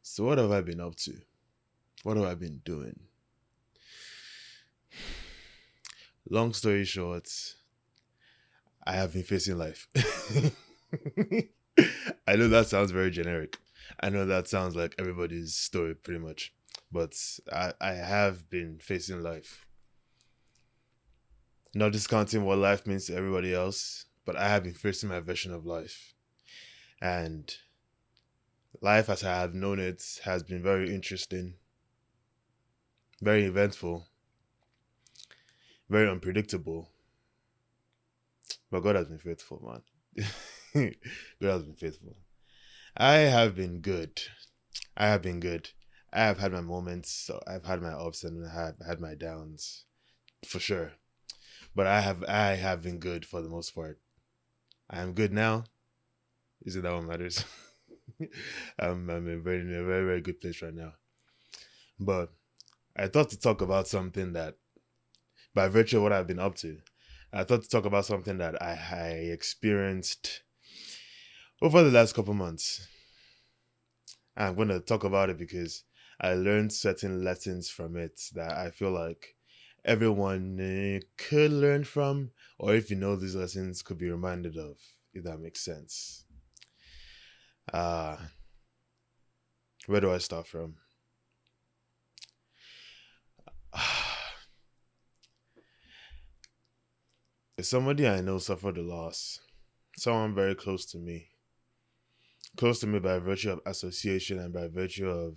So what have I been up to? What have I been doing? Long story short, I have been facing life. I know that sounds very generic. I know that sounds like everybody's story pretty much. But I have been facing life. Not discounting what life means to everybody else, but I have been facing my version of life. And life as I have known it has been very interesting, very eventful, very unpredictable. But God has been faithful, man. God has been faithful. I have been good. I have been good. I have had my moments. So I've had my ups and I have had my downs, for sure. But I have been good for the most part. I am good now. Isn't that what matters? I'm in a very, very good place right now. But I thought to talk about something that, by virtue of what I've been up to, I thought to talk about something that I experienced over the last couple months. I'm going to talk about it because I learned certain lessons from it that I feel like everyone could learn from, or if you know these lessons, could be reminded of, if that makes sense. Uh, where do I start from? Somebody I know suffered a loss. Someone very close to me. Close to me by virtue of association and by virtue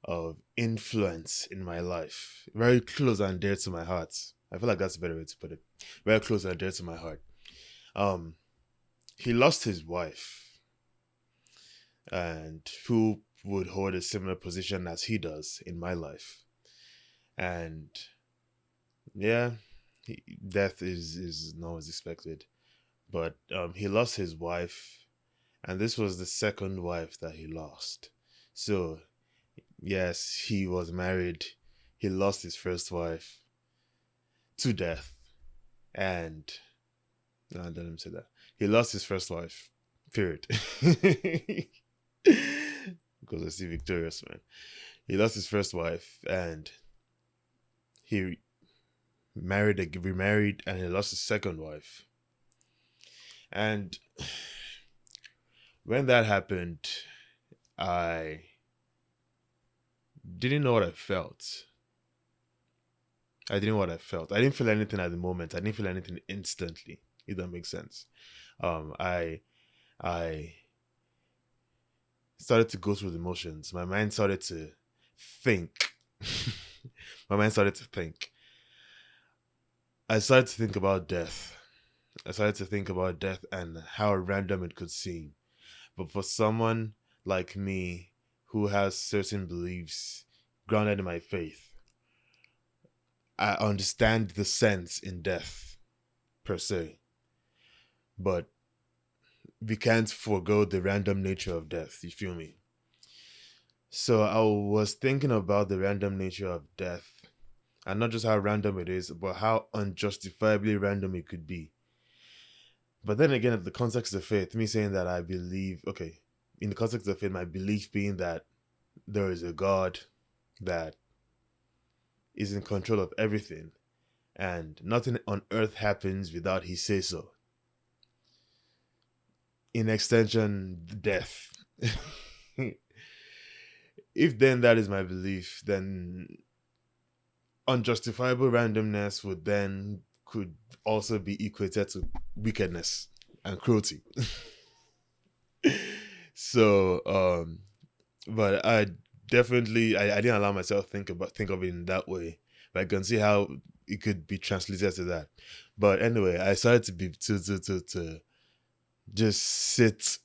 of influence in my life. Very close and dear to my heart. I feel like that's a better way to put it. Very close and dear to my heart. Um, he lost his wife, and who would hold a similar position as he does in my life. And yeah, death is not as expected. But he lost his wife, and this was the second wife that he lost. So yes, he was married. He lost his first wife to death, and no, don't let me say that. He lost his first wife. Period. Because I see victorious man. He lost his first wife, and he remarried, and he lost his second wife. And when that happened, I didn't know what I felt. I didn't know what I felt. I didn't feel anything at the moment. I didn't feel anything instantly, if that makes sense. I started to go through the motions. My mind started to think. My mind started to think. I started to think about death. I started to think about death and how random it could seem. But for someone like me who has certain beliefs grounded in my faith, I understand the sense in death, per se. But we can't forego the random nature of death, you feel me? So I was thinking about the random nature of death, and not just how random it is, but how unjustifiably random it could be. But then again, in the context of faith, me saying that I believe, okay, in the context of faith, my belief being that there is a God that is in control of everything, and nothing on earth happens without he say so. In extension, death. If then that is my belief, then unjustifiable randomness would then could also be equated to wickedness and cruelty. So but I definitely I didn't allow myself think of it in that way, but I can see how it could be translated to that. But anyway, I started to be to just sit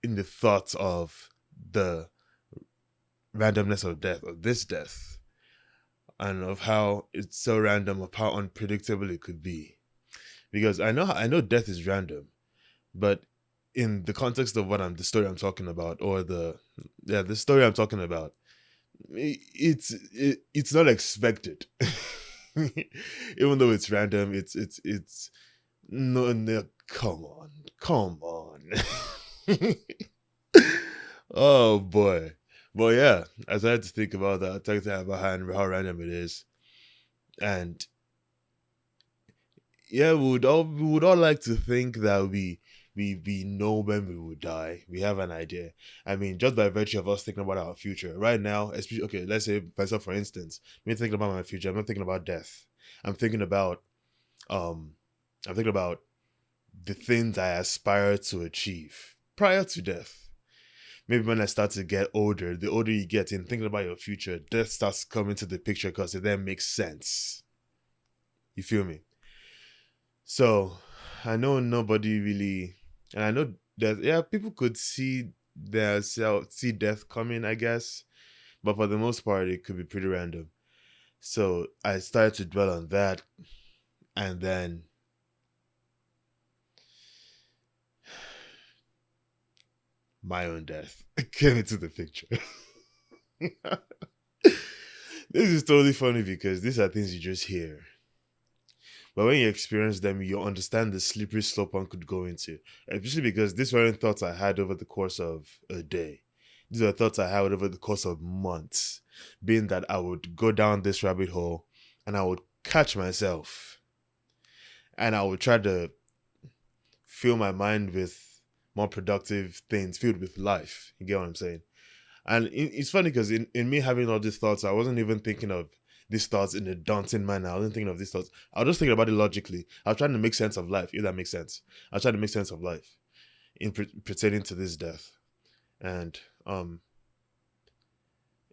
in the thought of the randomness of death, of this death, and of how it's so random, of how unpredictable it could be. Because I know death is random, but in the context of the story I'm talking about, or the story I'm talking about, it's not expected. Even though it's random, it's no, come on. Oh boy. But yeah, I started to think about that, talking about how random it is. And yeah, we would all like to think that we know when we will die. We have an idea. I mean, just by virtue of us thinking about our future right now, especially okay, let's say myself for instance, me thinking about my future, I'm not thinking about death. I'm thinking about um, I'm thinking about the things I aspire to achieve prior to death. Maybe when I start to get older, the older you get in thinking about your future, death starts coming to the picture because it then makes sense. You feel me? So I know nobody really, and I know that yeah, people could see their self see death coming, I guess, but for the most part, it could be pretty random. So I started to dwell on that, and then my own death came into the picture. This is totally funny because these are things you just hear. But when you experience them, you understand the slippery slope one could go into. Especially because these weren't thoughts I had over the course of a day. These are thoughts I had over the course of months. Being that I would go down this rabbit hole and I would catch myself and I would try to fill my mind with more productive things, filled with life. You get what I'm saying? And it's funny because in me having all these thoughts, I wasn't even thinking of these thoughts in a daunting manner. I wasn't thinking of these thoughts. I was just thinking about it logically. I was trying to make sense of life, if that makes sense. I was trying to make sense of life in pertaining to this death. And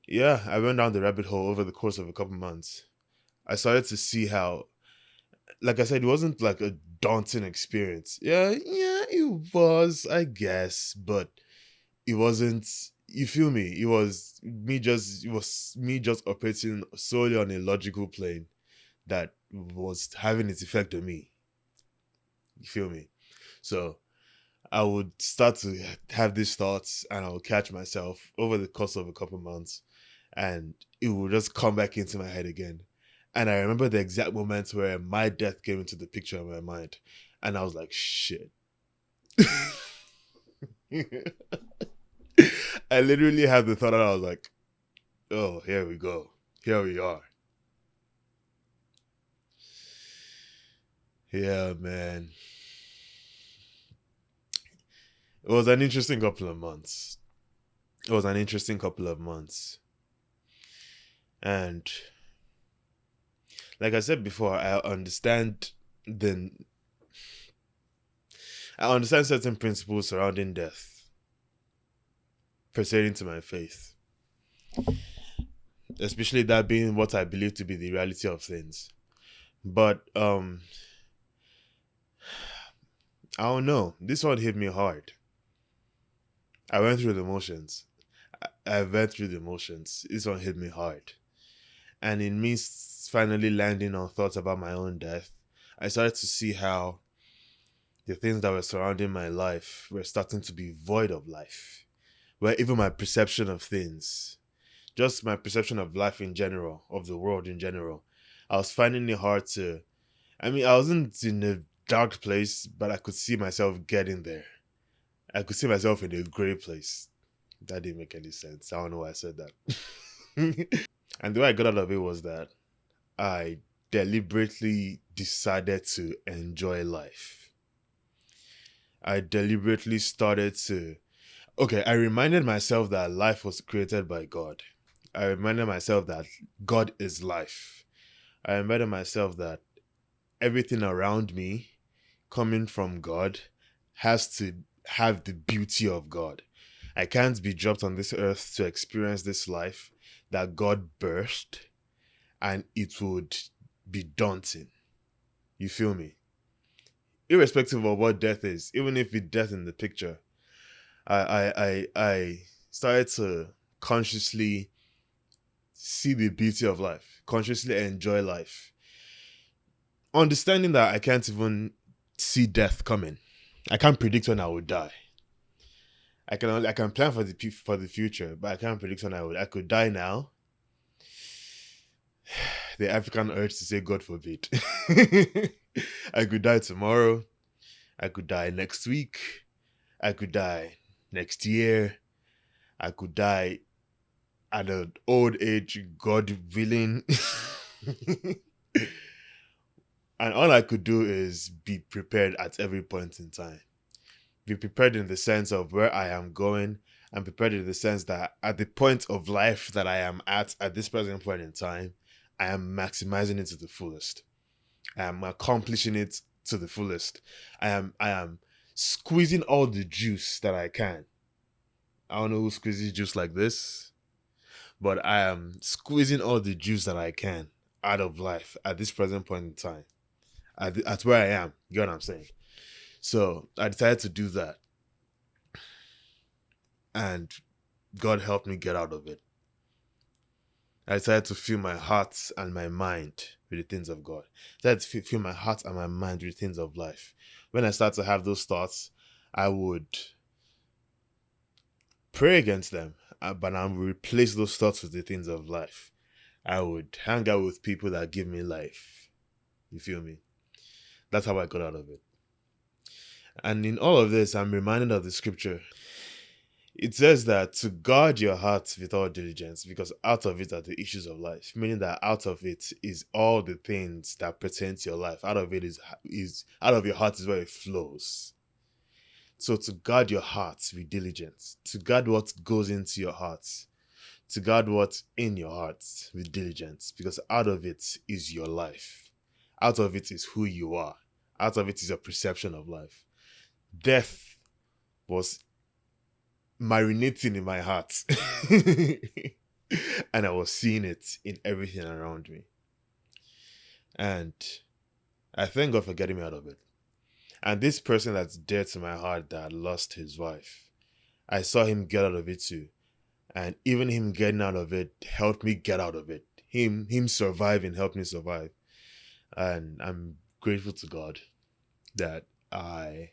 yeah, I went down the rabbit hole over the course of a couple months. I started to see how, like I said, it wasn't like a daunting experience. Yeah, it was, I guess, but it wasn't, you feel me, it was me just operating solely on a logical plane that was having its effect on me. You feel me? So I would start to have these thoughts and I would catch myself over the course of a couple months and it would just come back into my head again. And I remember the exact moments where my death came into the picture of my mind and I was like, shit. I literally had the thought and I was like, oh, here we go. Here we are. Yeah, man. It was an interesting couple of months. It was an interesting couple of months. And like I said before, the I understand certain principles surrounding death pertaining to my faith. Especially that being what I believe to be the reality of things. But I don't know. This one hit me hard. I went through the motions. I went through the motions. This one hit me hard. And in me finally landing on thoughts about my own death, I started to see how the things that were surrounding my life were starting to be void of life. Where even my perception of things, just my perception of life in general, of the world in general, I was finding it hard to. I mean, I wasn't in a dark place, but I could see myself getting there. I could see myself in a gray place. That didn't make any sense. I don't know why I said that. And the way I got out of it was that I deliberately decided to enjoy life. I deliberately started to. Okay, I reminded myself that life was created by God. I reminded myself that God is life. I reminded myself that everything around me coming from God has to have the beauty of God. I can't be dropped on this earth to experience this life that God birthed and it would be daunting. You feel me? Irrespective of what death is, even if it's death in the picture, I started to consciously see the beauty of life, consciously enjoy life, understanding that I can't even see death coming. I can't predict when I will die. I can plan for the future, but I can't predict when I could die now. The African urge to say God forbid. I could die tomorrow. I could die next week. I could die next year. I could die at an old age, God willing. And all I could do is be prepared at every point in time. Be prepared in the sense of where I am going. I'm prepared in the sense that at the point of life that I am at this present point in time, I am maximizing it to the fullest. I am accomplishing it to the fullest. I am squeezing all the juice that I can. I don't know who squeezes juice like this, but I am squeezing all the juice that I can out of life at this present point in time. At where I am. You get what I'm saying? So I decided to do that. And God helped me get out of it. I decided to fill my heart and my mind with the things of God. I decided to fill my heart and my mind with the things of life. When I start to have those thoughts, I would pray against them, but I would replace those thoughts with the things of life. I would hang out with people that give me life. You feel me? That's how I got out of it. And in all of this, I'm reminded of the scripture. It says that to guard your heart with all diligence, because out of it are the issues of life. Meaning that out of it is all the things that pertain to your life. Out of it is out of your heart is where it flows. So to guard your heart with diligence, to guard what goes into your heart, to guard what's in your heart with diligence, because out of it is your life. Out of it is who you are. Out of it is your perception of life. Death was marinating in my heart. And I was seeing it in everything around me. And I thank God for getting me out of it. And this person that's dear to my heart that lost his wife, I saw him get out of it too. And even him getting out of it helped me get out of it. Him surviving helped me survive. And I'm grateful to God that I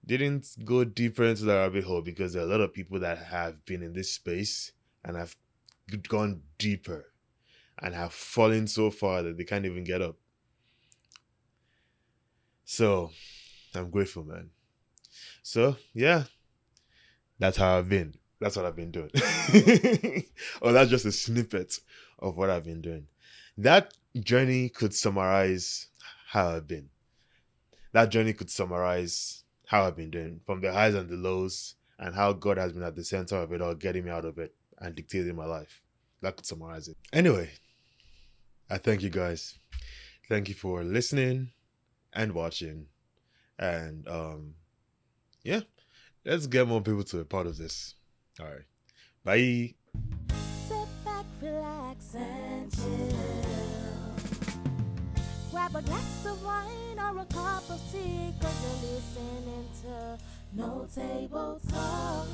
didn't go deeper into the rabbit hole, because there are a lot of people that have been in this space and have gone deeper and have fallen so far that they can't even get up. So I'm grateful, man. So yeah, that's how I've been. That's what I've been doing. Or that's just a snippet of what I've been doing. That journey could summarize how I've been. That journey could summarize how I've been doing, from the highs and the lows, and how God has been at the center of it all, getting me out of it and dictating my life. That could summarize it. Anyway, I thank you guys. Thank you for listening and watching. And yeah, let's get more people to be part of this. All right. Bye. Sit back, relax, and chill. Grab a glass of wine or a cup of tea, 'cause you're listening to No Table Talk.